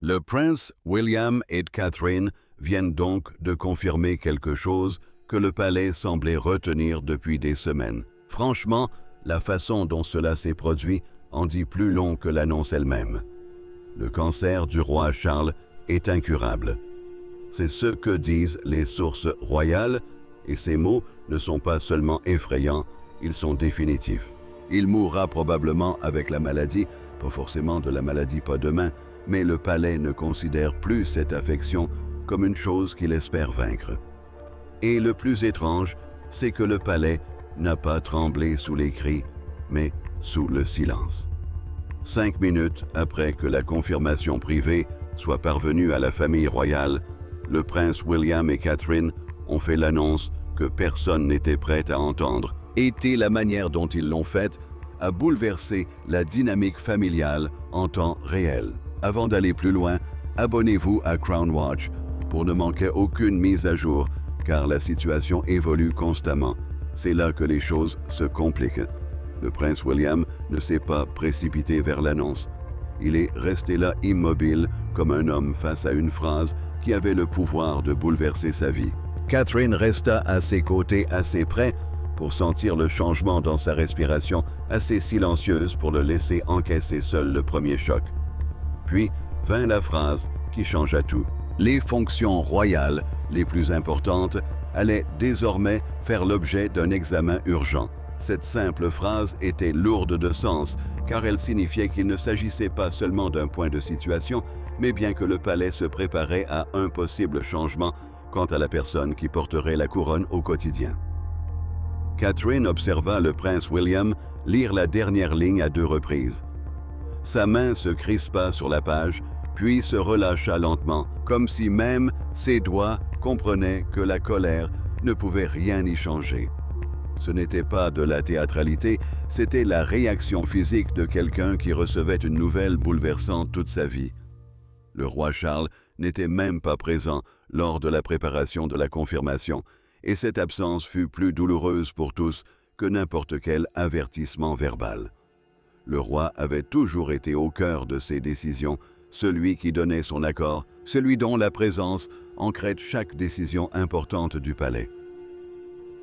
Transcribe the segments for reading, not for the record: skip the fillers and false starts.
Le prince William et Catherine viennent donc de confirmer quelque chose que le palais semblait retenir depuis des semaines. Franchement, la façon dont cela s'est produit en dit plus long que l'annonce elle-même. Le cancer du roi Charles est incurable. C'est ce que disent les sources royales, et ces mots ne sont pas seulement effrayants, ils sont définitifs. Il mourra probablement avec la maladie, pas forcément de la maladie pas demain, mais le palais ne considère plus cette affection comme une chose qu'il espère vaincre. Et le plus étrange, c'est que le palais n'a pas tremblé sous les cris, mais sous le silence. 5 minutes après que la confirmation privée soit parvenue à la famille royale, le prince William et Catherine ont fait l'annonce que personne n'était prêt à entendre. Et la manière dont ils l'ont faite a bouleversé la dynamique familiale en temps réel. Avant d'aller plus loin, abonnez-vous à Crown Watch pour ne manquer aucune mise à jour, car la situation évolue constamment. C'est là que les choses se compliquent. Le prince William ne s'est pas précipité vers l'annonce. Il est resté là immobile comme un homme face à une phrase qui avait le pouvoir de bouleverser sa vie. Catherine resta à ses côtés assez près pour sentir le changement dans sa respiration, assez silencieuse pour le laisser encaisser seul le premier choc. Puis vint la phrase qui changea tout. Les fonctions royales les plus importantes allaient désormais faire l'objet d'un examen urgent. Cette simple phrase était lourde de sens, car elle signifiait qu'il ne s'agissait pas seulement d'un point de situation, mais bien que le palais se préparait à un possible changement quant à la personne qui porterait la couronne au quotidien. Catherine observa le prince William lire la dernière ligne à 2 reprises. Sa main se crispa sur la page, puis se relâcha lentement, comme si même ses doigts comprenaient que la colère ne pouvait rien y changer. Ce n'était pas de la théâtralité, c'était la réaction physique de quelqu'un qui recevait une nouvelle bouleversant toute sa vie. Le roi Charles n'était même pas présent lors de la préparation de la confirmation, et cette absence fut plus douloureuse pour tous que n'importe quel avertissement verbal. Le roi avait toujours été au cœur de ses décisions, celui qui donnait son accord, celui dont la présence ancrait chaque décision importante du palais.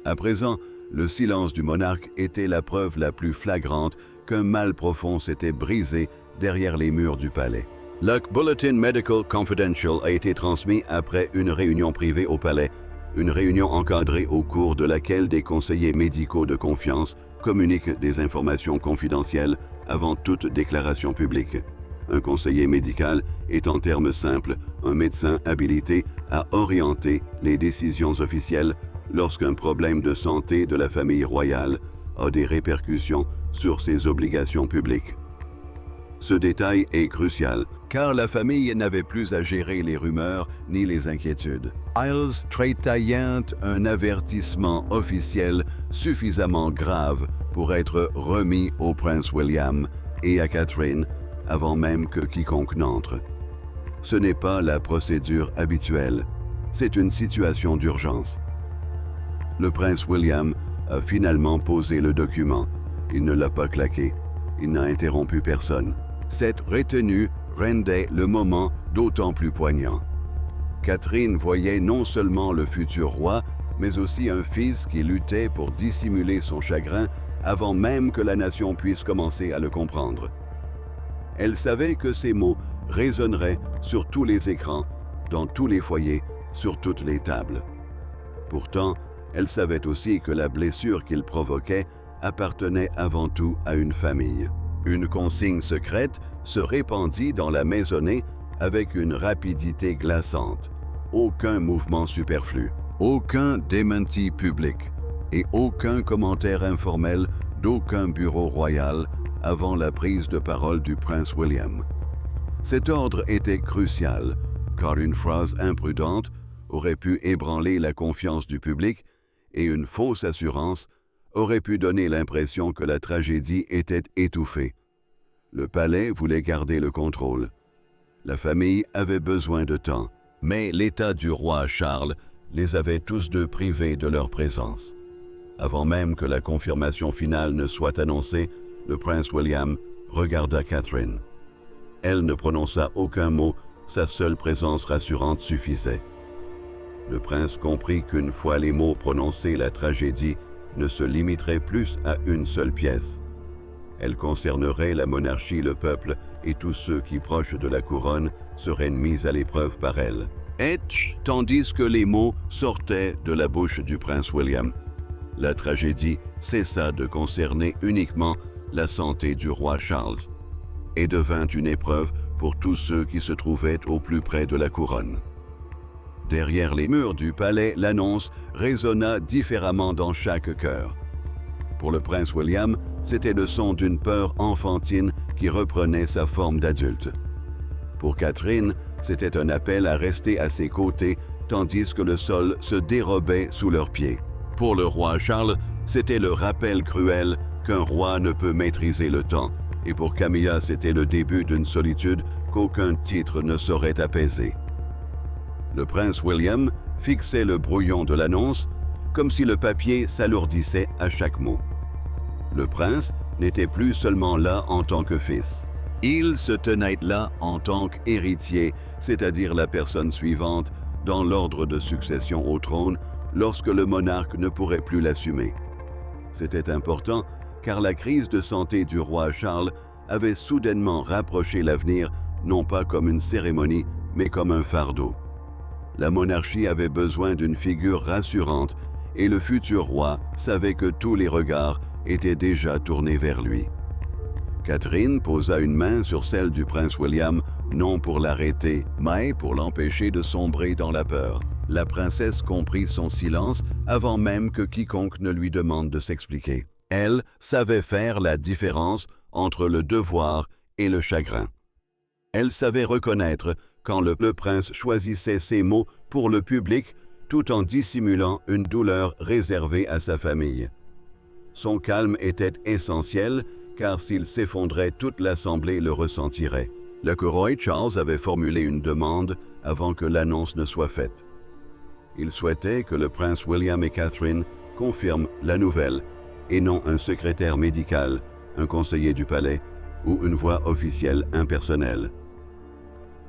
À présent, le silence du monarque était la preuve la plus flagrante qu'un mal profond s'était brisé derrière les murs du palais. Le Bulletin Medical Confidential a été transmis après une réunion privée au palais, une réunion encadrée au cours de laquelle des conseillers médicaux de confiance communiquent des informations confidentielles avant toute déclaration publique. Un conseiller médical est en termes simples un médecin habilité à orienter les décisions officielles lorsqu'un problème de santé de la famille royale a des répercussions sur ses obligations publiques. Ce détail est crucial, car la famille n'avait plus à gérer les rumeurs ni les inquiétudes. Giles traitant un avertissement officiel suffisamment grave pour être remis au prince William et à Catherine avant même que quiconque n'entre. Ce n'est pas la procédure habituelle, c'est une situation d'urgence. Le prince William a finalement posé le document. Il ne l'a pas claqué. Il n'a interrompu personne. Cette retenue rendait le moment d'autant plus poignant. Catherine voyait non seulement le futur roi, mais aussi un fils qui luttait pour dissimuler son chagrin avant même que la nation puisse commencer à le comprendre. Elle savait que ces mots résonneraient sur tous les écrans, dans tous les foyers, sur toutes les tables. Pourtant, elle savait aussi que la blessure qu'il provoquait appartenait avant tout à une famille. Une consigne secrète se répandit dans la maisonnée avec une rapidité glaçante. Aucun mouvement superflu, aucun démenti public et aucun commentaire informel d'aucun bureau royal avant la prise de parole du prince William. Cet ordre était crucial, car une phrase imprudente aurait pu ébranler la confiance du public et une fausse assurance aurait pu donner l'impression que la tragédie était étouffée. Le palais voulait garder le contrôle. La famille avait besoin de temps, mais l'état du roi Charles les avait tous deux privés de leur présence. Avant même que la confirmation finale ne soit annoncée, le prince William regarda Catherine. Elle ne prononça aucun mot, sa seule présence rassurante suffisait. Le prince comprit qu'une fois les mots prononcés, la tragédie ne se limiterait plus à une seule pièce. Elle concernerait la monarchie, le peuple et tous ceux qui, proches de la couronne, seraient mis à l'épreuve par elle. Et tandis que les mots sortaient de la bouche du prince William, la tragédie cessa de concerner uniquement la santé du roi Charles et devint une épreuve pour tous ceux qui se trouvaient au plus près de la couronne. Derrière les murs du palais, l'annonce résonna différemment dans chaque cœur. Pour le prince William, c'était le son d'une peur enfantine qui reprenait sa forme d'adulte. Pour Catherine, c'était un appel à rester à ses côtés tandis que le sol se dérobait sous leurs pieds. Pour le roi Charles, c'était le rappel cruel qu'un roi ne peut maîtriser le temps, et pour Camilla, c'était le début d'une solitude qu'aucun titre ne saurait apaiser. Le prince William fixait le brouillon de l'annonce comme si le papier s'alourdissait à chaque mot. Le prince n'était plus seulement là en tant que fils. Il se tenait là en tant qu'héritier, c'est-à-dire la personne suivante dans l'ordre de succession au trône lorsque le monarque ne pourrait plus l'assumer. C'était important car la crise de santé du roi Charles avait soudainement rapproché l'avenir non pas comme une cérémonie, mais comme un fardeau. La monarchie avait besoin d'une figure rassurante et le futur roi savait que tous les regards étaient déjà tournés vers lui. Catherine posa une main sur celle du prince William, non pour l'arrêter, mais pour l'empêcher de sombrer dans la peur. La princesse comprit son silence avant même que quiconque ne lui demande de s'expliquer. Elle savait faire la différence entre le devoir et le chagrin. Elle savait reconnaître quand le prince choisissait ses mots pour le public tout en dissimulant une douleur réservée à sa famille. Son calme était essentiel car s'il s'effondrait, toute l'assemblée le ressentirait. Le roi Charles avait formulé une demande avant que l'annonce ne soit faite. Il souhaitait que le prince William et Catherine confirment la nouvelle et non un secrétaire médical, un conseiller du palais ou une voix officielle impersonnelle.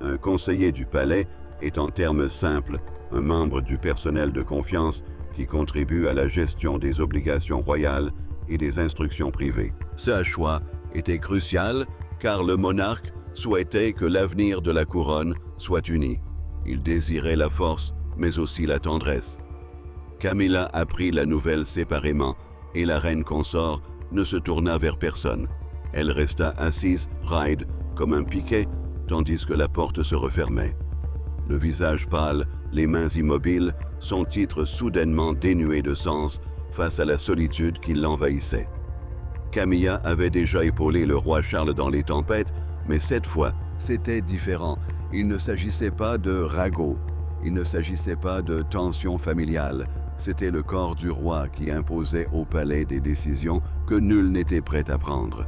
Un conseiller du palais est en termes simples un membre du personnel de confiance qui contribue à la gestion des obligations royales et des instructions privées. Ce choix était crucial car le monarque souhaitait que l'avenir de la couronne soit uni. Il désirait la force, mais aussi la tendresse. Camilla apprit la nouvelle séparément et la reine consort ne se tourna vers personne. Elle resta assise, raide, comme un piquet, tandis que la porte se refermait. Le visage pâle, les mains immobiles, son titre soudainement dénué de sens face à la solitude qui l'envahissait. Camilla avait déjà épaulé le roi Charles dans les tempêtes, mais cette fois, c'était différent. Il ne s'agissait pas de ragots, il ne s'agissait pas de tension familiale. C'était le corps du roi qui imposait au palais des décisions que nul n'était prêt à prendre.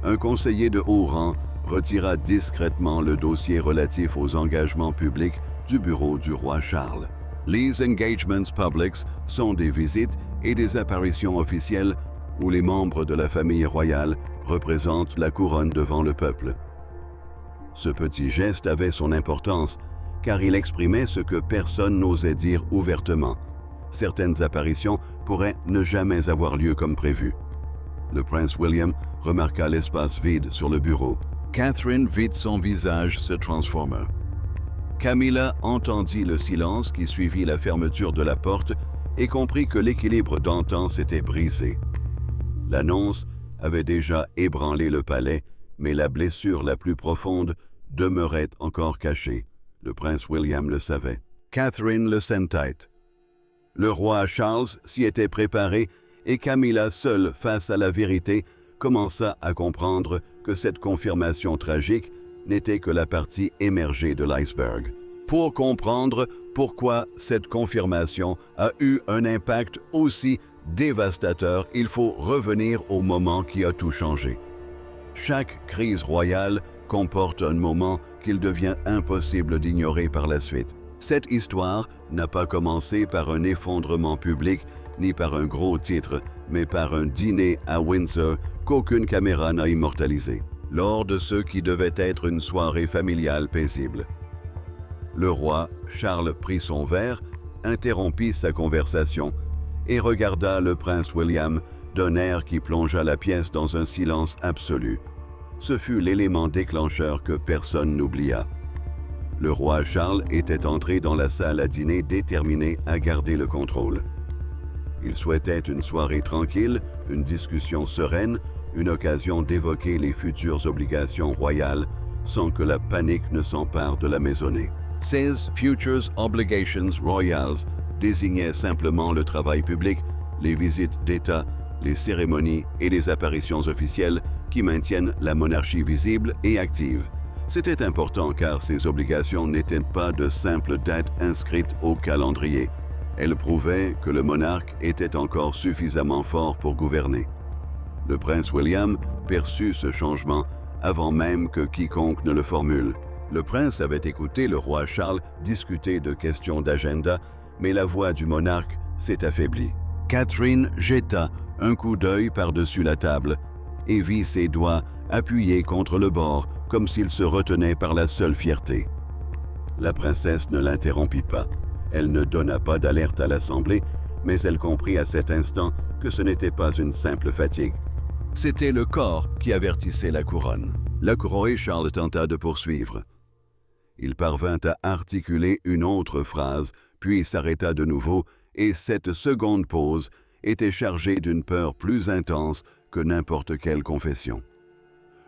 Un conseiller de haut rang retira discrètement le dossier relatif aux engagements publics du bureau du roi Charles. Les engagements publics sont des visites et des apparitions officielles où les membres de la famille royale représentent la couronne devant le peuple. Ce petit geste avait son importance, car il exprimait ce que personne n'osait dire ouvertement. Certaines apparitions pourraient ne jamais avoir lieu comme prévu. Le prince William remarqua l'espace vide sur le bureau. Catherine vit son visage se transformer. Camilla entendit le silence qui suivit la fermeture de la porte et comprit que l'équilibre d'antan s'était brisé. L'annonce avait déjà ébranlé le palais, mais la blessure la plus profonde demeurait encore cachée. Le prince William le savait. Catherine le sentait. Le roi Charles s'y était préparé et Camilla, seule face à la vérité, commença à comprendre que cette confirmation tragique n'était que la partie émergée de l'iceberg. Pour comprendre pourquoi cette confirmation a eu un impact aussi dévastateur, il faut revenir au moment qui a tout changé. Chaque crise royale comporte un moment qu'il devient impossible d'ignorer par la suite. Cette histoire n'a pas commencé par un effondrement public ni par un gros titre, mais par un dîner à Windsor qu'aucune caméra n'a immortalisé. lors de ce qui devait être une soirée familiale paisible. Le roi Charles prit son verre, interrompit sa conversation et regarda le prince William d'un air qui plongea la pièce dans un silence absolu. Ce fut l'élément déclencheur que personne n'oublia. Le roi Charles était entré dans la salle à dîner déterminé à garder le contrôle. Il souhaitait une soirée tranquille, une discussion sereine, une occasion d'évoquer les futures obligations royales sans que la panique ne s'empare de la maisonnée. Ces Futures Obligations Royales désignaient simplement le travail public, les visites d'État, les cérémonies et les apparitions officielles qui maintiennent la monarchie visible et active. C'était important car ces obligations n'étaient pas de simples dates inscrites au calendrier. Elles prouvaient que le monarque était encore suffisamment fort pour gouverner. Le prince William perçut ce changement avant même que quiconque ne le formule. Le prince avait écouté le roi Charles discuter de questions d'agenda, mais la voix du monarque s'est affaiblie. Catherine jeta un coup d'œil par-dessus la table et vit ses doigts appuyés contre le bord comme s'il se retenait par la seule fierté. La princesse ne l'interrompit pas. Elle ne donna pas d'alerte à l'assemblée, mais elle comprit à cet instant que ce n'était pas une simple fatigue. C'était le corps qui avertissait la couronne. Le roi Charles tenta de poursuivre. Il parvint à articuler une autre phrase, puis s'arrêta de nouveau, et cette seconde pause était chargée d'une peur plus intense que n'importe quelle confession.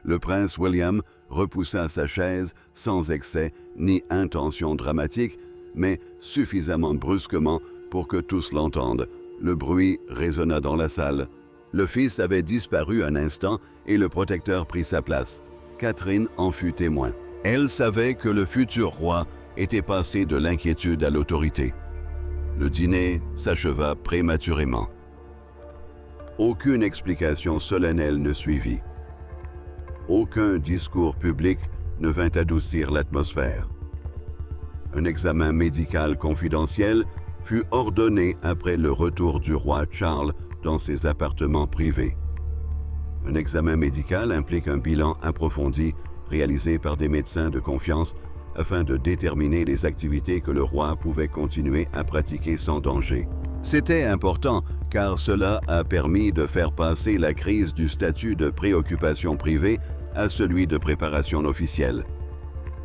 Le prince William repoussa sa chaise sans excès ni intention dramatique, mais suffisamment brusquement pour que tous l'entendent. Le bruit résonna dans la salle. Le fils avait disparu un instant et le protecteur prit sa place. Catherine en fut témoin. Elle savait que le futur roi était passé de l'inquiétude à l'autorité. Le dîner s'acheva prématurément. Aucune explication solennelle ne suivit. Aucun discours public ne vint adoucir l'atmosphère. Un examen médical confidentiel fut ordonné après le retour du roi Charles dans ses appartements privés. Un examen médical implique un bilan approfondi réalisé par des médecins de confiance afin de déterminer les activités que le roi pouvait continuer à pratiquer sans danger. C'était important car cela a permis de faire passer la crise du statut de préoccupation privée à celui de préparation officielle.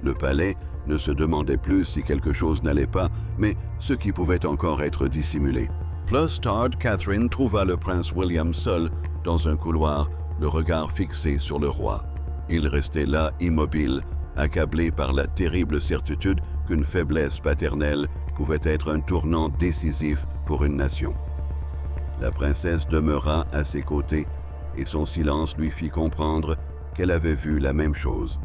Le palais ne se demandait plus si quelque chose n'allait pas, mais ce qui pouvait encore être dissimulé. Plus tard, Catherine trouva le prince William seul dans un couloir, le regard fixé sur le roi. Il restait là immobile, accablé par la terrible certitude qu'une faiblesse paternelle pouvait être un tournant décisif pour une nation. La princesse demeura à ses côtés et son silence lui fit comprendre qu'elle avait vu la même chose.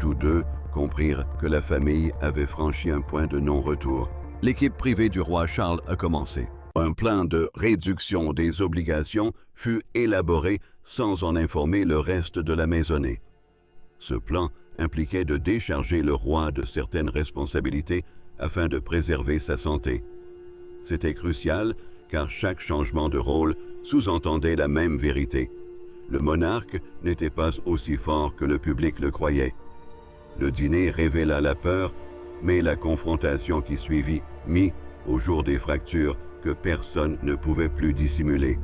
Tous deux comprirent que la famille avait franchi un point de non-retour. L'équipe privée du roi Charles a commencé. Un plan de réduction des obligations fut élaboré sans en informer le reste de la maisonnée. Ce plan impliquait de décharger le roi de certaines responsabilités afin de préserver sa santé. C'était crucial car chaque changement de rôle sous-entendait la même vérité. Le monarque n'était pas aussi fort que le public le croyait. Le dîner révéla la peur, mais la confrontation qui suivit mit au jour des fractures que personne ne pouvait plus dissimuler.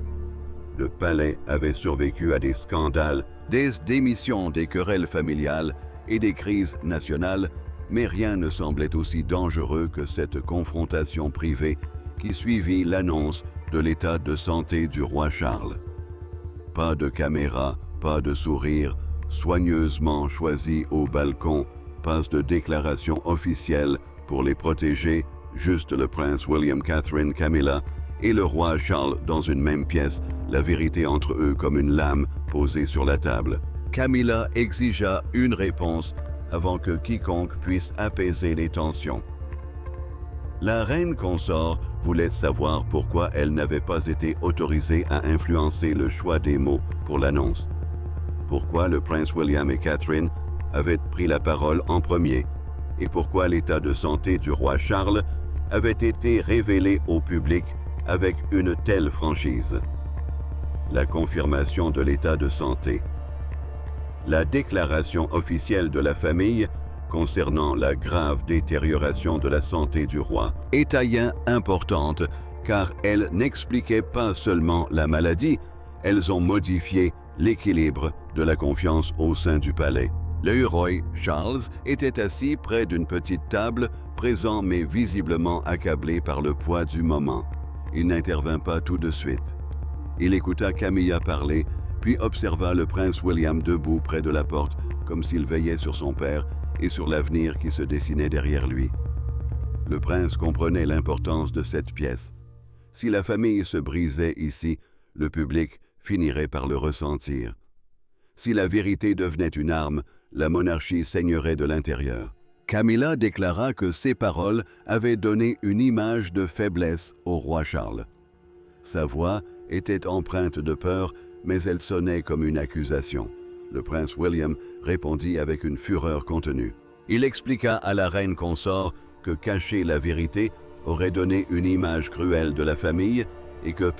Le palais avait survécu à des scandales, des démissions, des querelles familiales et des crises nationales, mais rien ne semblait aussi dangereux que cette confrontation privée qui suivit l'annonce de l'état de santé du roi Charles. Pas de caméra, pas de sourire, soigneusement choisi au balcon, pas de déclaration officielle pour les protéger, juste le prince William, Catherine, Camilla et le roi Charles dans une même pièce, la vérité entre eux comme une lame posée sur la table. Camilla exigea une réponse avant que quiconque puisse apaiser les tensions. La reine consort voulait savoir pourquoi elle n'avait pas été autorisée à influencer le choix des mots pour l'annonce. Pourquoi le prince William et Catherine avaient pris la parole en premier et pourquoi l'état de santé du roi Charles avait été révélé au public avec une telle franchise. La confirmation de l'état de santé. La déclaration officielle de la famille concernant la grave détérioration de la santé du roi est importante car elle n'expliquait pas seulement la maladie, elles ont modifié l'équilibre de la confiance au sein du palais. Le roi Charles était assis près d'une petite table, présent mais visiblement accablé par le poids du moment. Il n'intervint pas tout de suite. Il écouta Camilla parler, puis observa le prince William debout près de la porte, comme s'il veillait sur son père et sur l'avenir qui se dessinait derrière lui. Le prince comprenait l'importance de cette pièce. Si la famille se brisait ici, le public finirait par le ressentir. Si la vérité devenait une arme, la monarchie saignerait de l'intérieur. Camilla déclara que ces paroles avaient donné une image de faiblesse au roi Charles. Sa voix était empreinte de peur, mais elle sonnait comme une accusation. Le prince William répondit avec une fureur contenue. Il expliqua à la reine consort que cacher la vérité aurait donné une image cruelle de la famille et que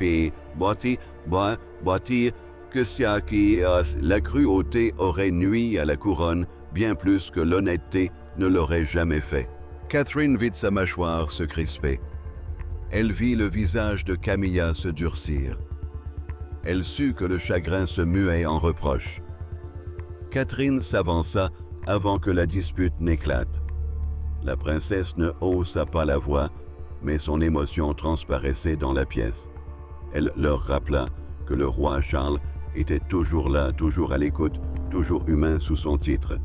la cruauté aurait nui à la couronne bien plus que l'honnêteté ne l'aurait jamais fait. Catherine vit sa mâchoire se crisper. Elle vit le visage de Camilla se durcir. Elle sut que le chagrin se muait en reproche. Catherine s'avança avant que la dispute n'éclate. La princesse ne haussa pas la voix, mais son émotion transparaissait dans la pièce. Elle leur rappela que le roi Charles était toujours là, toujours à l'écoute, toujours humain sous son titre.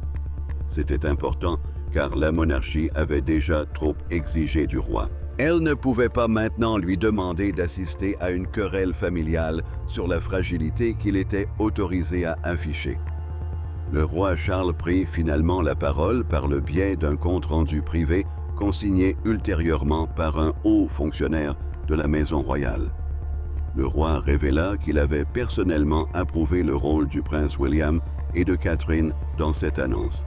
C'était important car la monarchie avait déjà trop exigé du roi. Elle ne pouvait pas maintenant lui demander d'assister à une querelle familiale sur la fragilité qu'il était autorisé à afficher. Le roi Charles prit finalement la parole par le biais d'un compte-rendu privé consigné ultérieurement par un haut fonctionnaire de la maison royale. Le roi révéla qu'il avait personnellement approuvé le rôle du prince William et de Catherine dans cette annonce.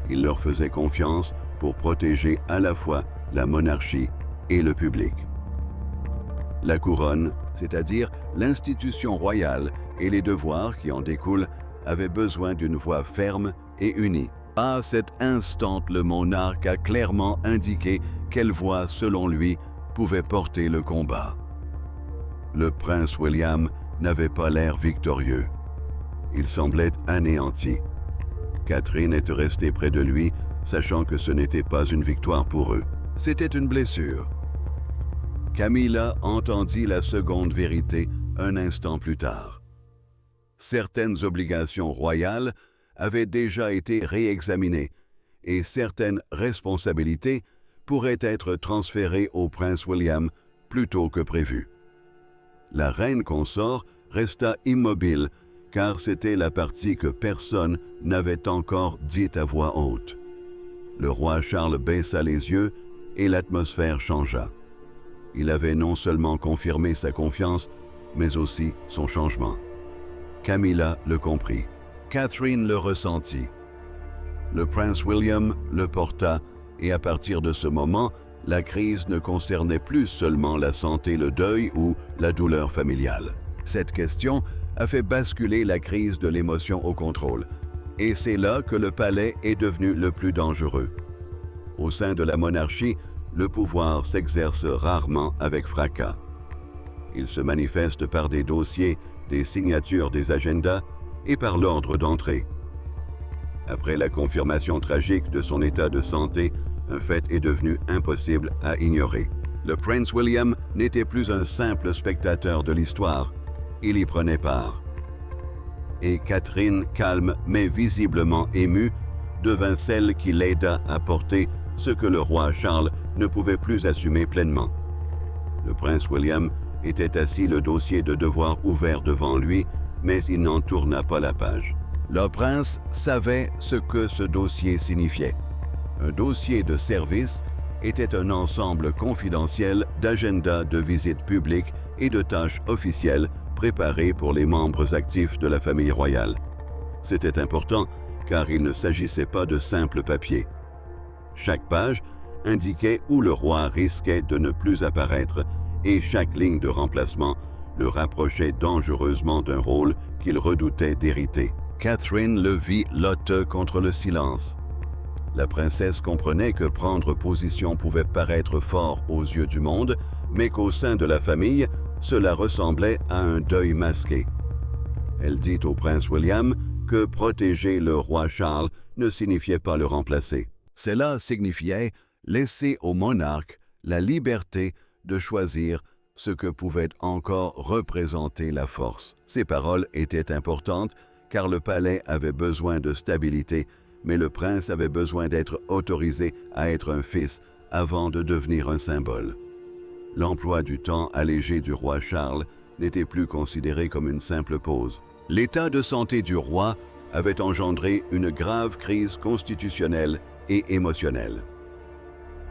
Il leur faisait confiance pour protéger à la fois la monarchie et le public. La couronne, c'est-à-dire l'institution royale et les devoirs qui en découlent, avaient besoin d'une voix ferme et unie. À cet instant, le monarque a clairement indiqué quelle voix, selon lui, pouvait porter le combat. Le prince William n'avait pas l'air victorieux. Il semblait anéanti. Catherine était restée près de lui, sachant que ce n'était pas une victoire pour eux. C'était une blessure. Camilla entendit la seconde vérité un instant plus tard. Certaines obligations royales avaient déjà été réexaminées et certaines responsabilités pourraient être transférées au prince William plus tôt que prévu. La reine consort resta immobile car c'était la partie que personne n'avait encore dite à voix haute. Le roi Charles baissa les yeux et l'atmosphère changea. Il avait non seulement confirmé sa confiance, mais aussi son changement. Camilla le comprit. Catherine le ressentit. Le prince William le porta et à partir de ce moment, la crise ne concernait plus seulement la santé, le deuil ou la douleur familiale. Cette question a fait basculer la crise de l'émotion au contrôle. Et c'est là que le palais est devenu le plus dangereux. Au sein de la monarchie, le pouvoir s'exerce rarement avec fracas. Il se manifeste par des dossiers, des signatures des agendas et par l'ordre d'entrée. Après la confirmation tragique de son état de santé, un fait est devenu impossible à ignorer. Le prince William n'était plus un simple spectateur de l'histoire, il y prenait part. Et Catherine, calme mais visiblement émue, devint celle qui l'aida à porter ce que le roi Charles ne pouvait plus assumer pleinement. Le prince William était assis, le dossier de devoir ouvert devant lui, mais il n'en tourna pas la page. Le prince savait ce que ce dossier signifiait. Un dossier de service était un ensemble confidentiel d'agendas de visites publiques et de tâches officielles préparées pour les membres actifs de la famille royale. C'était important car il ne s'agissait pas de simples papiers. Chaque page indiquait où le roi risquait de ne plus apparaître et chaque ligne de remplacement le rapprochait dangereusement d'un rôle qu'il redoutait d'hériter. Catherine le vit lotte contre le silence. La princesse comprenait que prendre position pouvait paraître fort aux yeux du monde, mais qu'au sein de la famille, cela ressemblait à un deuil masqué. Elle dit au prince William que protéger le roi Charles ne signifiait pas le remplacer. Cela signifiait laisser au monarque la liberté de choisir ce que pouvait encore représenter la force. Ces paroles étaient importantes car le palais avait besoin de stabilité, mais le prince avait besoin d'être autorisé à être un fils avant de devenir un symbole. L'emploi du temps allégé du roi Charles n'était plus considéré comme une simple pause. L'état de santé du roi avait engendré une grave crise constitutionnelle et émotionnelle.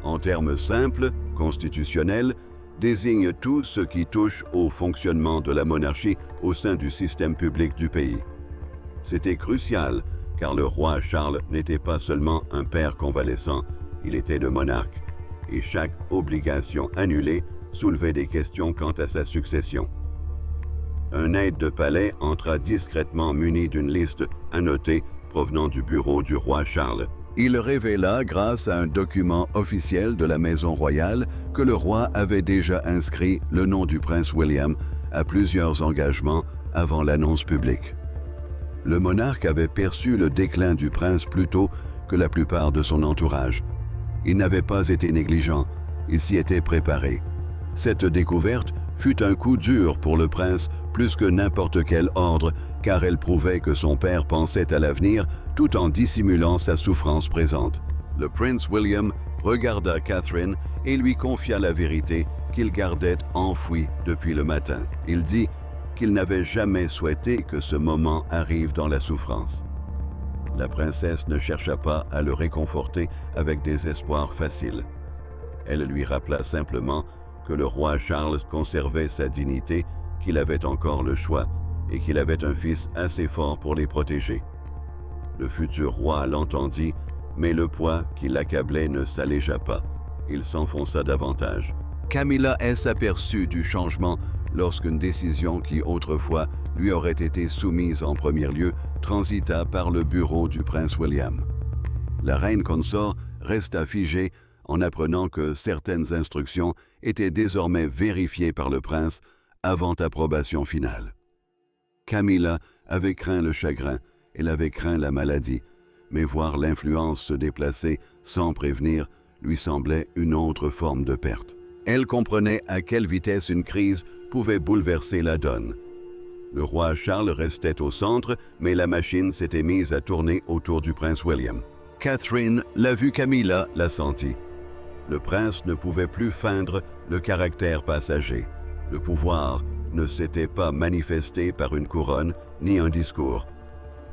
En termes simples, constitutionnel désigne tout ce qui touche au fonctionnement de la monarchie au sein du système public du pays. C'était crucial car le roi Charles n'était pas seulement un père convalescent, il était le monarque, et chaque obligation annulée soulevait des questions quant à sa succession. Un aide de palais entra discrètement muni d'une liste annotée provenant du bureau du roi Charles. Il révéla, grâce à un document officiel de la Maison royale, que le roi avait déjà inscrit le nom du prince William à plusieurs engagements avant l'annonce publique. Le monarque avait perçu le déclin du prince plus tôt que la plupart de son entourage. Il n'avait pas été négligent, il s'y était préparé. Cette découverte fut un coup dur pour le prince plus que n'importe quel ordre, car elle prouvait que son père pensait à l'avenir tout en dissimulant sa souffrance présente. Le prince William regarda Catherine et lui confia la vérité qu'il gardait enfouie depuis le matin. Il dit qu'il n'avait jamais souhaité que ce moment arrive dans la souffrance. La princesse ne chercha pas à le réconforter avec des espoirs faciles. Elle lui rappela simplement que le roi Charles conservait sa dignité, qu'il avait encore le choix et qu'il avait un fils assez fort pour les protéger. Le futur roi l'entendit, mais le poids qui l'accablait ne s'allégea pas. Il s'enfonça davantage. Camilla s'aperçut du changement lorsqu'une décision qui autrefois lui aurait été soumise en premier lieu transita par le bureau du prince William. La reine consort resta figée en apprenant que certaines instructions étaient désormais vérifiées par le prince avant approbation finale. Camilla avait craint le chagrin, elle avait craint la maladie, mais voir l'influence se déplacer sans prévenir lui semblait une autre forme de perte. Elle comprenait à quelle vitesse une crise pouvait bouleverser la donne. Le roi Charles restait au centre, mais la machine s'était mise à tourner autour du prince William. Catherine l'a vu, Camilla l'a senti. Le prince ne pouvait plus feindre le caractère passager. Le pouvoir ne s'était pas manifesté par une couronne ni un discours.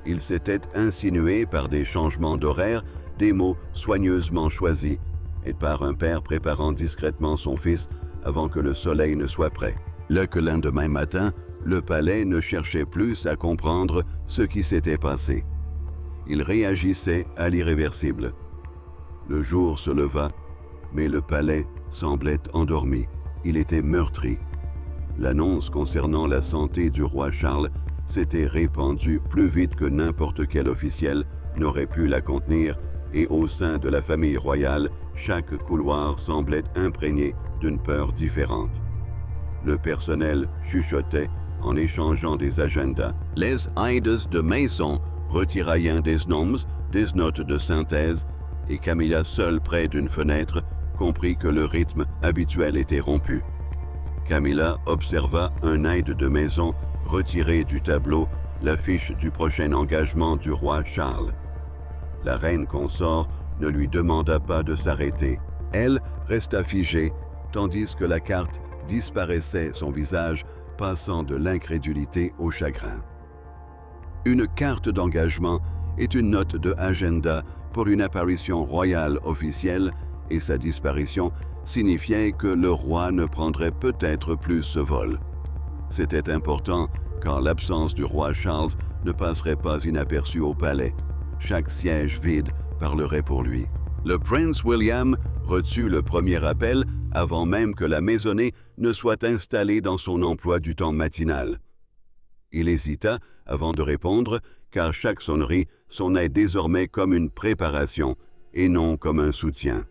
Il s'était insinué par des changements d'horaire, des mots soigneusement choisis, et par un père préparant discrètement son fils avant que le soleil ne soit prêt. Le lendemain matin, le palais ne cherchait plus à comprendre ce qui s'était passé. Il réagissait à l'irréversible. Le jour se leva, mais le palais semblait endormi. Il était meurtri. L'annonce concernant la santé du roi Charles s'était répandue plus vite que n'importe quel officiel n'aurait pu la contenir, et au sein de la famille royale, chaque couloir semblait imprégné d'une peur différente. Le personnel chuchotait en échangeant des agendas. Les aides de maison retiraillaient des noms, des notes de synthèse, et Camilla, seule près d'une fenêtre, comprit que le rythme habituel était rompu. Camilla observa un aide de maison retirer du tableau l'affiche du prochain engagement du roi Charles. La reine consort ne lui demanda pas de s'arrêter. Elle resta figée, tandis que la carte disparaissait, son visage passant de l'incrédulité au chagrin. Une carte d'engagement est une note de agenda pour une apparition royale officielle, et sa disparition signifiait que le roi ne prendrait peut-être plus ce vol. C'était important car l'absence du roi Charles ne passerait pas inaperçue au palais. Chaque siège vide parlerait pour lui. Le prince William reçut le premier appel avant même que la maisonnée ne soit installée dans son emploi du temps matinal. Il hésita avant de répondre car chaque sonnerie sonnait désormais comme une préparation et non comme un soutien.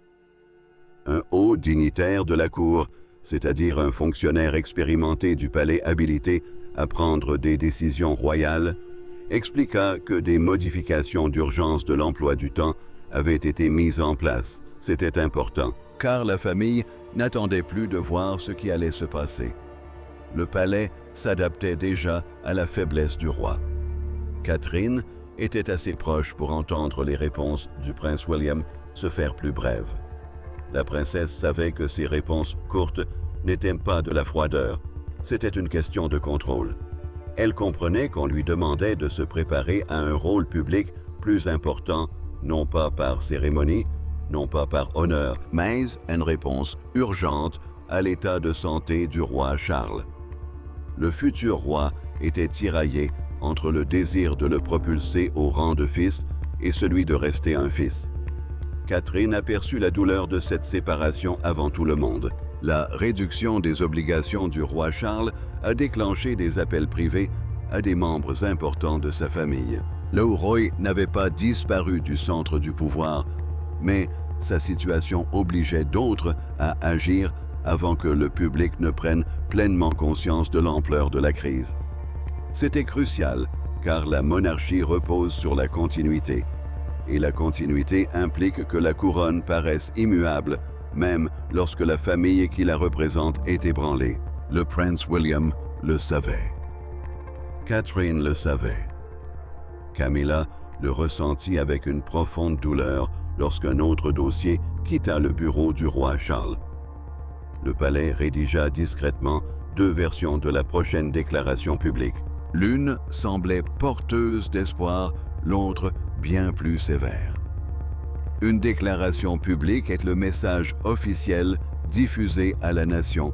Un haut dignitaire de la cour, c'est-à-dire un fonctionnaire expérimenté du palais habilité à prendre des décisions royales, expliqua que des modifications d'urgence de l'emploi du temps avaient été mises en place. C'était important, car la famille n'attendait plus de voir ce qui allait se passer. Le palais s'adaptait déjà à la faiblesse du roi. Catherine était assez proche pour entendre les réponses du prince William se faire plus brèves. La princesse savait que ces réponses courtes n'étaient pas de la froideur, c'était une question de contrôle. Elle comprenait qu'on lui demandait de se préparer à un rôle public plus important, non pas par cérémonie, non pas par honneur, mais une réponse urgente à l'état de santé du roi Charles. Le futur roi était tiraillé entre le désir de le propulser au rang de fils et celui de rester un fils. Catherine aperçut la douleur de cette séparation avant tout le monde. La réduction des obligations du roi Charles a déclenché des appels privés à des membres importants de sa famille. Le roi n'avait pas disparu du centre du pouvoir, mais sa situation obligeait d'autres à agir avant que le public ne prenne pleinement conscience de l'ampleur de la crise. C'était crucial, car la monarchie repose sur la continuité, et la continuité implique que la couronne paraisse immuable, même lorsque la famille qui la représente est ébranlée. Le prince William le savait. Catherine le savait. Camilla le ressentit avec une profonde douleur lorsqu'un autre dossier quitta le bureau du roi Charles. Le palais rédigea discrètement 2 versions de la prochaine déclaration publique. L'une semblait porteuse d'espoir, l'autre bien plus sévère. Une déclaration publique est le message officiel diffusé à la nation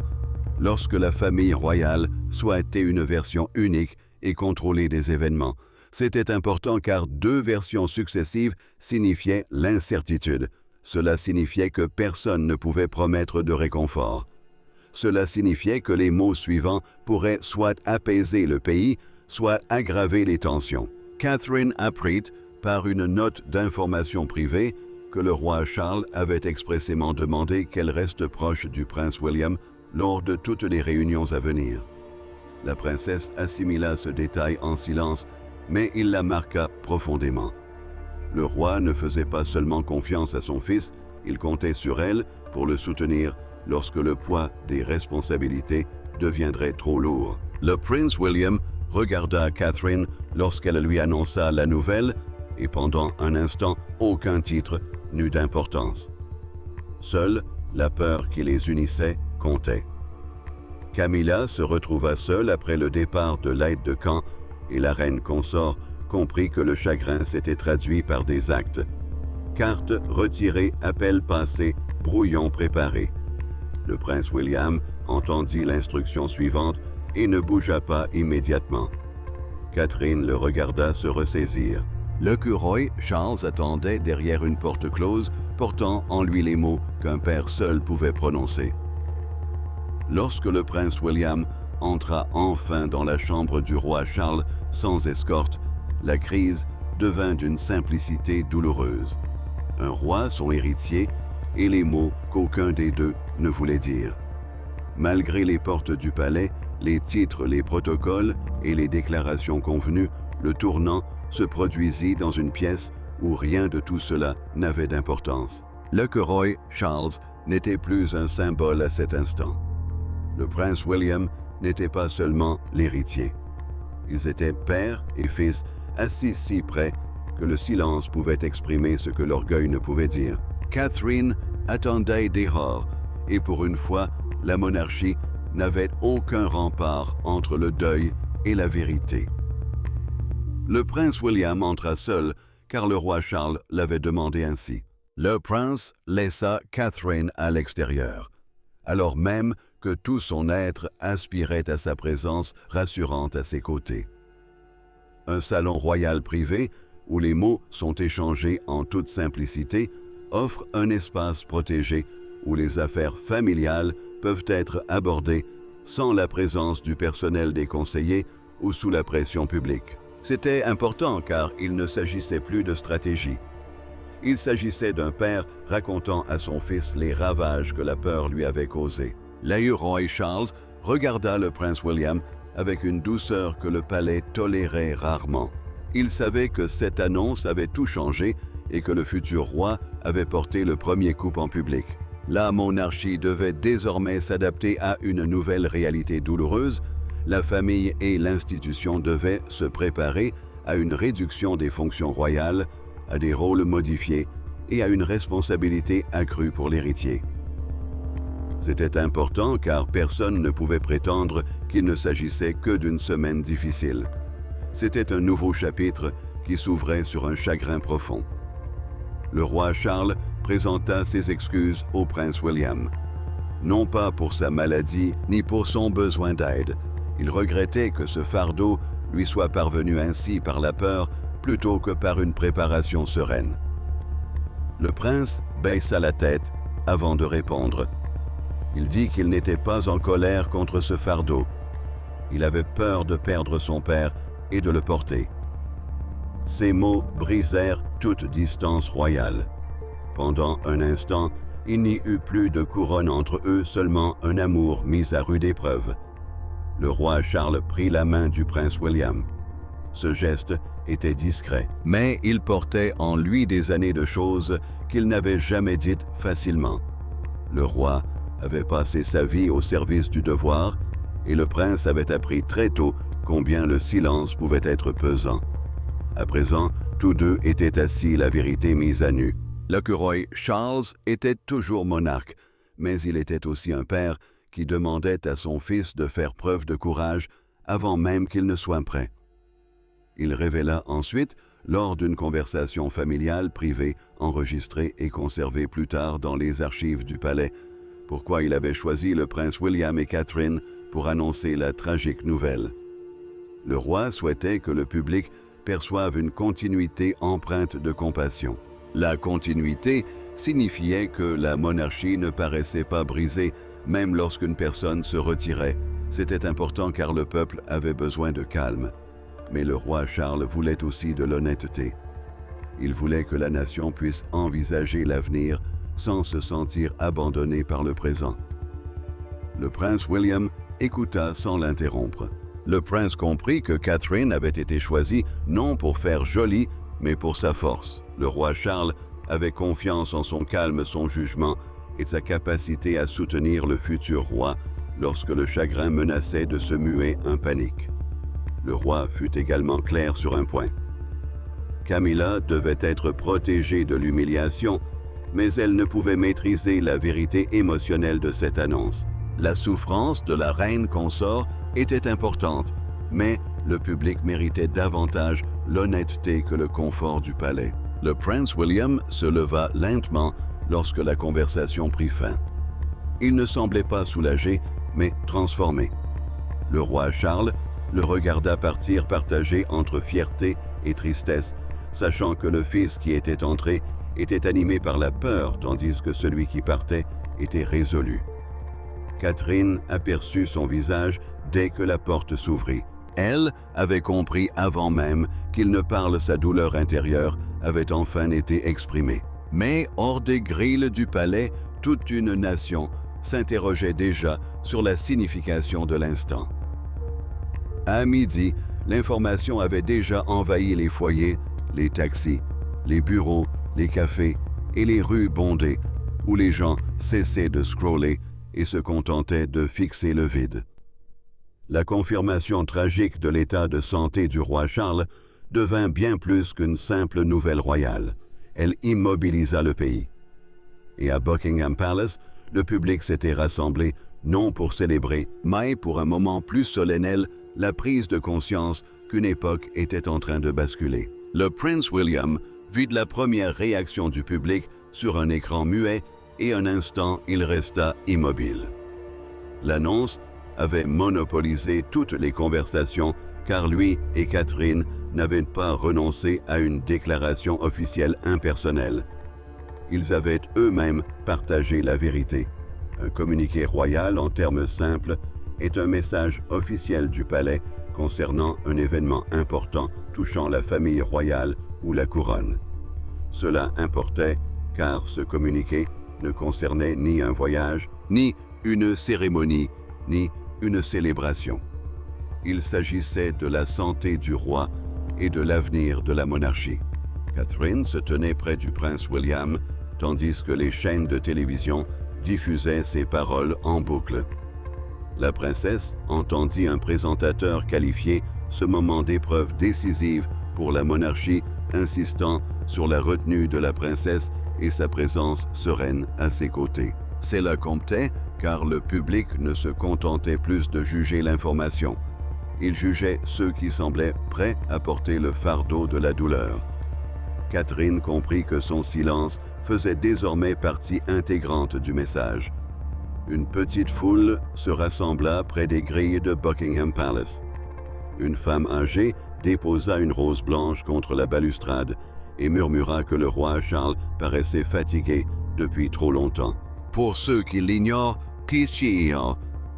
lorsque la famille royale souhaitait une version unique et contrôlée des événements. C'était important car 2 versions successives signifiaient l'incertitude. Cela signifiait que personne ne pouvait promettre de réconfort. Cela signifiait que les mots suivants pourraient soit apaiser le pays, soit aggraver les tensions. Catherine apprit, par une note d'information privée, que le roi Charles avait expressément demandé qu'elle reste proche du prince William lors de toutes les réunions à venir. La princesse assimila ce détail en silence, mais il la marqua profondément. Le roi ne faisait pas seulement confiance à son fils, il comptait sur elle pour le soutenir lorsque le poids des responsabilités deviendrait trop lourd. Le prince William regarda Catherine lorsqu'elle lui annonça la nouvelle et pendant un instant, aucun titre n'eut d'importance. Seule la peur qui les unissait comptait. Camilla se retrouva seule après le départ de l'aide de camp et la reine consort comprit que le chagrin s'était traduit par des actes. Cartes retirées, appels passés, brouillons préparés. Le prince William entendit l'instruction suivante et ne bougea pas immédiatement. Catherine le regarda se ressaisir. Le roi Charles attendait derrière une porte close, portant en lui les mots qu'un père seul pouvait prononcer. Lorsque le prince William entra enfin dans la chambre du roi Charles sans escorte, la crise devint d'une simplicité douloureuse. Un roi, son héritier, et les mots qu'aucun des deux ne voulait dire. Malgré les portes du palais, les titres, les protocoles et les déclarations convenues, le tournant se produisit dans une pièce où rien de tout cela n'avait d'importance. Le roi Charles n'était plus un symbole à cet instant. Le prince William n'était pas seulement l'héritier. Ils étaient père et fils, assis si près que le silence pouvait exprimer ce que l'orgueil ne pouvait dire. Catherine attendait dehors, et pour une fois, la monarchie n'avait aucun rempart entre le deuil et la vérité. Le prince William entra seul, car le roi Charles l'avait demandé ainsi. Le prince laissa Catherine à l'extérieur, alors même que tout son être aspirait à sa présence rassurante à ses côtés. Un salon royal privé, où les mots sont échangés en toute simplicité, offre un espace protégé où les affaires familiales peuvent être abordées sans la présence du personnel des conseillers ou sous la pression publique. C'était important car il ne s'agissait plus de stratégie. Il s'agissait d'un père racontant à son fils les ravages que la peur lui avait causés. L'œil roi Charles regarda le prince William avec une douceur que le palais tolérait rarement. Il savait que cette annonce avait tout changé et que le futur roi avait porté le premier coup en public. La monarchie devait désormais s'adapter à une nouvelle réalité douloureuse. La famille et l'institution devaient se préparer à une réduction des fonctions royales, à des rôles modifiés et à une responsabilité accrue pour l'héritier. C'était important car personne ne pouvait prétendre qu'il ne s'agissait que d'une semaine difficile. C'était un nouveau chapitre qui s'ouvrait sur un chagrin profond. Le roi Charles présenta ses excuses au prince William. Non pas pour sa maladie ni pour son besoin d'aide. Il regrettait que ce fardeau lui soit parvenu ainsi par la peur plutôt que par une préparation sereine. Le prince baissa la tête avant de répondre. Il dit qu'il n'était pas en colère contre ce fardeau. Il avait peur de perdre son père et de le porter. Ces mots brisèrent toute distance royale. Pendant un instant, il n'y eut plus de couronne entre eux, seulement un amour mis à rude épreuve. Le roi Charles prit la main du prince William. Ce geste était discret, mais il portait en lui des années de choses qu'il n'avait jamais dites facilement. Le roi avait passé sa vie au service du devoir, et le prince avait appris très tôt combien le silence pouvait être pesant. À présent, tous deux étaient assis, la vérité mise à nu. Le roi Charles était toujours monarque, mais il était aussi un père qui demandait à son fils de faire preuve de courage avant même qu'il ne soit prêt. Il révéla ensuite, lors d'une conversation familiale privée enregistrée et conservée plus tard dans les archives du palais, pourquoi il avait choisi le prince William et Catherine pour annoncer la tragique nouvelle. Le roi souhaitait que le public perçoive une continuité empreinte de compassion. La continuité signifiait que la monarchie ne paraissait pas brisée, même lorsqu'une personne se retirait. C'était important car le peuple avait besoin de calme. Mais le roi Charles voulait aussi de l'honnêteté. Il voulait que la nation puisse envisager l'avenir sans se sentir abandonné par le présent. Le prince William écouta sans l'interrompre. Le prince comprit que Catherine avait été choisie non pour faire joli, mais pour sa force. Le roi Charles avait confiance en son calme, son jugement et sa capacité à soutenir le futur roi lorsque le chagrin menaçait de se muer en panique. Le roi fut également clair sur un point. Camilla devait être protégée de l'humiliation, mais elle ne pouvait maîtriser la vérité émotionnelle de cette annonce. La souffrance de la reine consort était importante, mais le public méritait davantage l'honnêteté que le confort du palais. Le prince William se leva lentement lorsque la conversation prit fin. Il ne semblait pas soulagé, mais transformé. Le roi Charles le regarda partir partagé entre fierté et tristesse, sachant que le fils qui était entré était animé par la peur, tandis que celui qui partait était résolu. Catherine aperçut son visage dès que la porte s'ouvrit. Elle avait compris avant même qu'il ne parle, sa douleur intérieure avait enfin été exprimée. Mais hors des grilles du palais, toute une nation s'interrogeait déjà sur la signification de l'instant. À midi, l'information avait déjà envahi les foyers, les taxis, les bureaux, les cafés et les rues bondées, où les gens cessaient de scroller et se contentaient de fixer le vide. La confirmation tragique de l'état de santé du roi Charles devint bien plus qu'une simple nouvelle royale. Elle immobilisa le pays. Et à Buckingham Palace, le public s'était rassemblé non pour célébrer, mais pour un moment plus solennel, la prise de conscience qu'une époque était en train de basculer. Le prince William vit la première réaction du public sur un écran muet et un instant il resta immobile. L'annonce avait monopolisé toutes les conversations car lui et Catherine n'avaient pas renoncé à une déclaration officielle impersonnelle. Ils avaient eux-mêmes partagé la vérité. Un communiqué royal en termes simples est un message officiel du palais concernant un événement important touchant la famille royale ou la couronne. Cela importait car ce communiqué ne concernait ni un voyage, ni une cérémonie, ni une célébration. Il s'agissait de la santé du roi et de l'avenir de la monarchie. Catherine se tenait près du prince William, tandis que les chaînes de télévision diffusaient ses paroles en boucle. La princesse entendit un présentateur qualifier ce moment d'épreuve décisive pour la monarchie, insistant sur la retenue de la princesse et sa présence sereine à ses côtés. Cela comptait car le public ne se contentait plus de juger l'information. Il jugeait ceux qui semblaient prêts à porter le fardeau de la douleur. Catherine comprit que son silence faisait désormais partie intégrante du message. Une petite foule se rassembla près des grilles de Buckingham Palace. Une femme âgée déposa une rose blanche contre la balustrade et murmura que le roi Charles paraissait fatigué depuis trop longtemps. Pour ceux qui l'ignorent,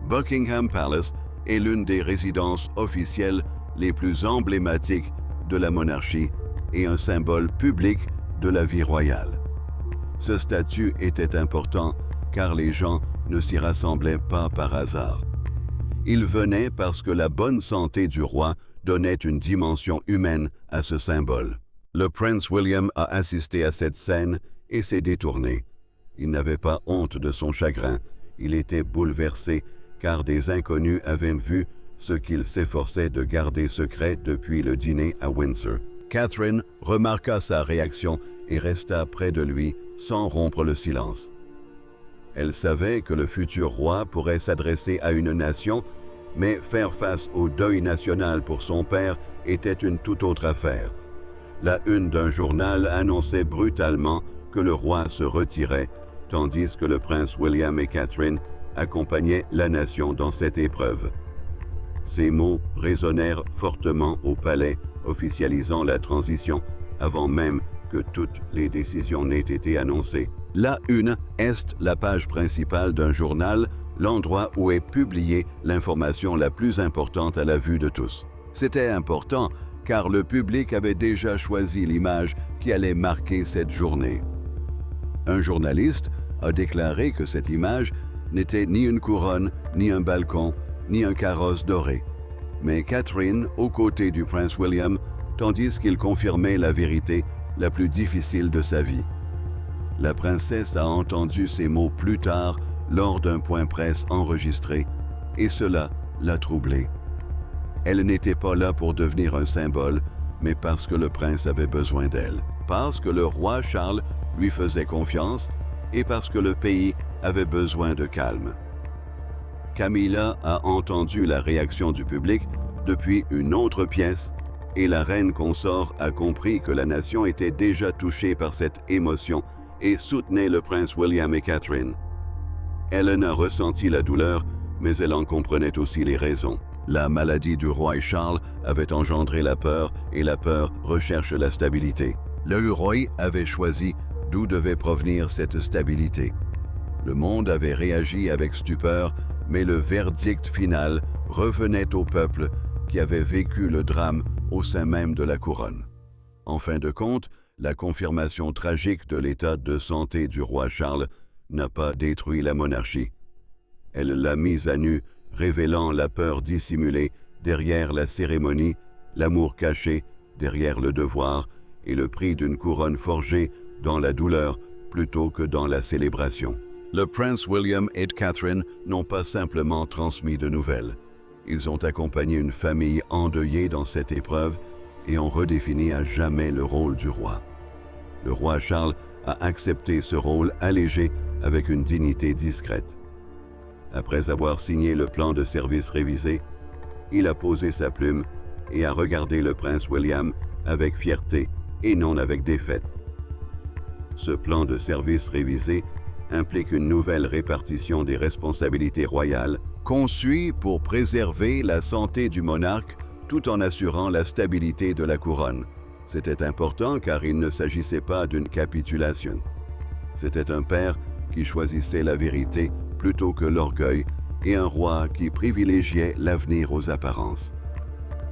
Buckingham Palace est l'une des résidences officielles les plus emblématiques de la monarchie et un symbole public de la vie royale. Ce statut était important car les gens ne s'y rassemblaient pas par hasard. Ils venaient parce que la bonne santé du roi donnait une dimension humaine à ce symbole. Le prince William a assisté à cette scène et s'est détourné. Il n'avait pas honte de son chagrin. Il était bouleversé car des inconnus avaient vu ce qu'il s'efforçait de garder secret depuis le dîner à Windsor. Catherine remarqua sa réaction et resta près de lui sans rompre le silence. Elle savait que le futur roi pourrait s'adresser à une nation, mais faire face au deuil national pour son père était une toute autre affaire. La une d'un journal annonçait brutalement que le roi se retirait, tandis que le prince William et Catherine accompagnaient la nation dans cette épreuve. Ces mots résonnèrent fortement au palais, officialisant la transition avant même que toutes les décisions n'aient été annoncées. La une est la page principale d'un journal, l'endroit où est publiée l'information la plus importante à la vue de tous. C'était important car le public avait déjà choisi l'image qui allait marquer cette journée. Un journaliste a déclaré que cette image n'était ni une couronne, ni un balcon, ni un carrosse doré, mais Catherine aux côtés du prince William, tandis qu'il confirmait la vérité la plus difficile de sa vie. La princesse a entendu ces mots plus tard lors d'un point presse enregistré, et cela l'a troublée. Elle n'était pas là pour devenir un symbole, mais parce que le prince avait besoin d'elle, parce que le roi Charles lui faisait confiance et parce que le pays avait besoin de calme. Camilla a entendu la réaction du public depuis une autre pièce et la reine consort a compris que la nation était déjà touchée par cette émotion et soutenait le prince William et Catherine. Elle a ressenti la douleur, mais elle en comprenait aussi les raisons. La maladie du roi Charles avait engendré la peur et la peur recherche la stabilité. Le roi avait choisi d'où devait provenir cette stabilité. Le monde avait réagi avec stupeur, mais le verdict final revenait au peuple qui avait vécu le drame au sein même de la couronne. En fin de compte, la confirmation tragique de l'état de santé du roi Charles n'a pas détruit la monarchie. Elle l'a mise à nu, révélant la peur dissimulée derrière la cérémonie, l'amour caché derrière le devoir et le prix d'une couronne forgée dans la douleur plutôt que dans la célébration. Le prince William et Catherine n'ont pas simplement transmis de nouvelles. Ils ont accompagné une famille endeuillée dans cette épreuve et ont redéfini à jamais le rôle du roi. Le roi Charles a accepté ce rôle allégé avec une dignité discrète. Après avoir signé le plan de service révisé, il a posé sa plume et a regardé le prince William avec fierté et non avec défaite. Ce plan de service révisé implique une nouvelle répartition des responsabilités royales, conçue pour préserver la santé du monarque tout en assurant la stabilité de la couronne. C'était important car il ne s'agissait pas d'une capitulation. C'était un père qui choisissait la vérité plutôt que l'orgueil et un roi qui privilégiait l'avenir aux apparences.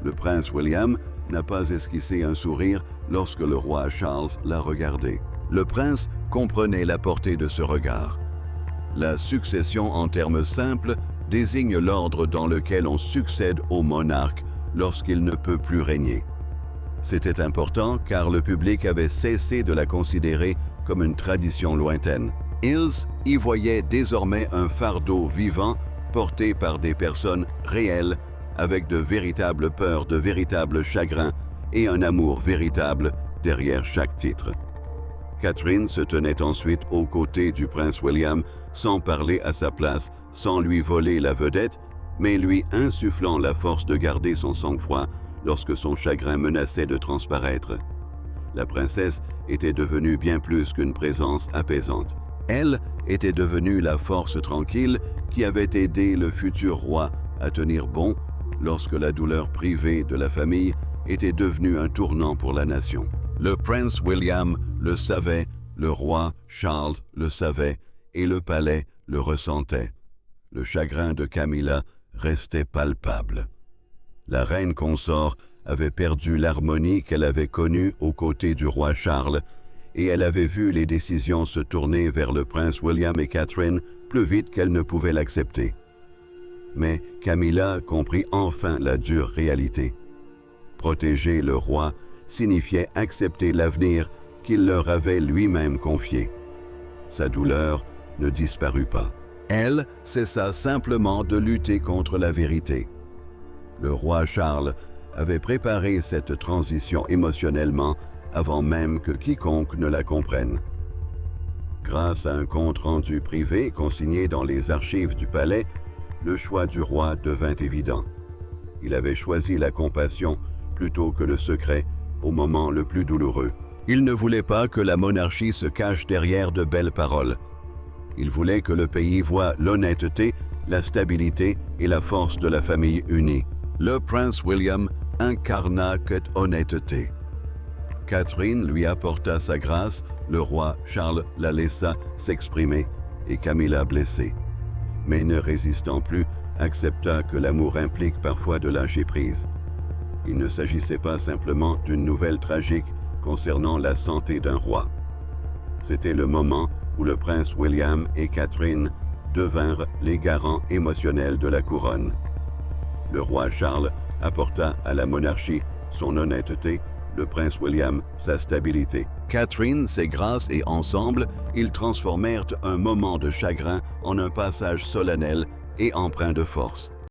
Le prince William n'a pas esquissé un sourire lorsque le roi Charles l'a regardé. Le prince comprenait la portée de ce regard. La succession en termes simples désigne l'ordre dans lequel on succède au monarque lorsqu'il ne peut plus régner. C'était important car le public avait cessé de la considérer comme une tradition lointaine. Ils y voyaient désormais un fardeau vivant porté par des personnes réelles avec de véritables peurs, de véritables chagrins et un amour véritable derrière chaque titre. Catherine se tenait ensuite aux côtés du prince William sans parler à sa place, sans lui voler la vedette, mais lui insufflant la force de garder son sang-froid lorsque son chagrin menaçait de transparaître. La princesse était devenue bien plus qu'une présence apaisante. Elle était devenue la force tranquille qui avait aidé le futur roi à tenir bon lorsque la douleur privée de la famille était devenue un tournant pour la nation. Le prince William le savait, le roi Charles le savait et le palais le ressentait. Le chagrin de Camilla restait palpable. La reine consort avait perdu l'harmonie qu'elle avait connue aux côtés du roi Charles et elle avait vu les décisions se tourner vers le prince William et Catherine plus vite qu'elle ne pouvait l'accepter. Mais Camilla comprit enfin la dure réalité. Protéger le roi signifiait accepter l'avenir qu'il leur avait lui-même confié. Sa douleur ne disparut pas. Elle cessa simplement de lutter contre la vérité. Le roi Charles avait préparé cette transition émotionnellement avant même que quiconque ne la comprenne. Grâce à un compte-rendu privé consigné dans les archives du palais, le choix du roi devint évident. Il avait choisi la compassion plutôt que le secret au moment le plus douloureux. Il ne voulait pas que la monarchie se cache derrière de belles paroles. Il voulait que le pays voie l'honnêteté, la stabilité et la force de la famille unie. Le prince William incarna cette honnêteté. Catherine lui apporta sa grâce, le roi Charles la laissa s'exprimer et Camilla blessée. Mais ne résistant plus, accepta que l'amour implique parfois de lâcher prise. Il ne s'agissait pas simplement d'une nouvelle tragique concernant la santé d'un roi. C'était le moment où le prince William et Catherine devinrent les garants émotionnels de la couronne. Le roi Charles apporta à la monarchie son honnêteté, le prince William sa stabilité. Catherine ses grâces et ensemble, ils transformèrent un moment de chagrin en un passage solennel et empreint de force.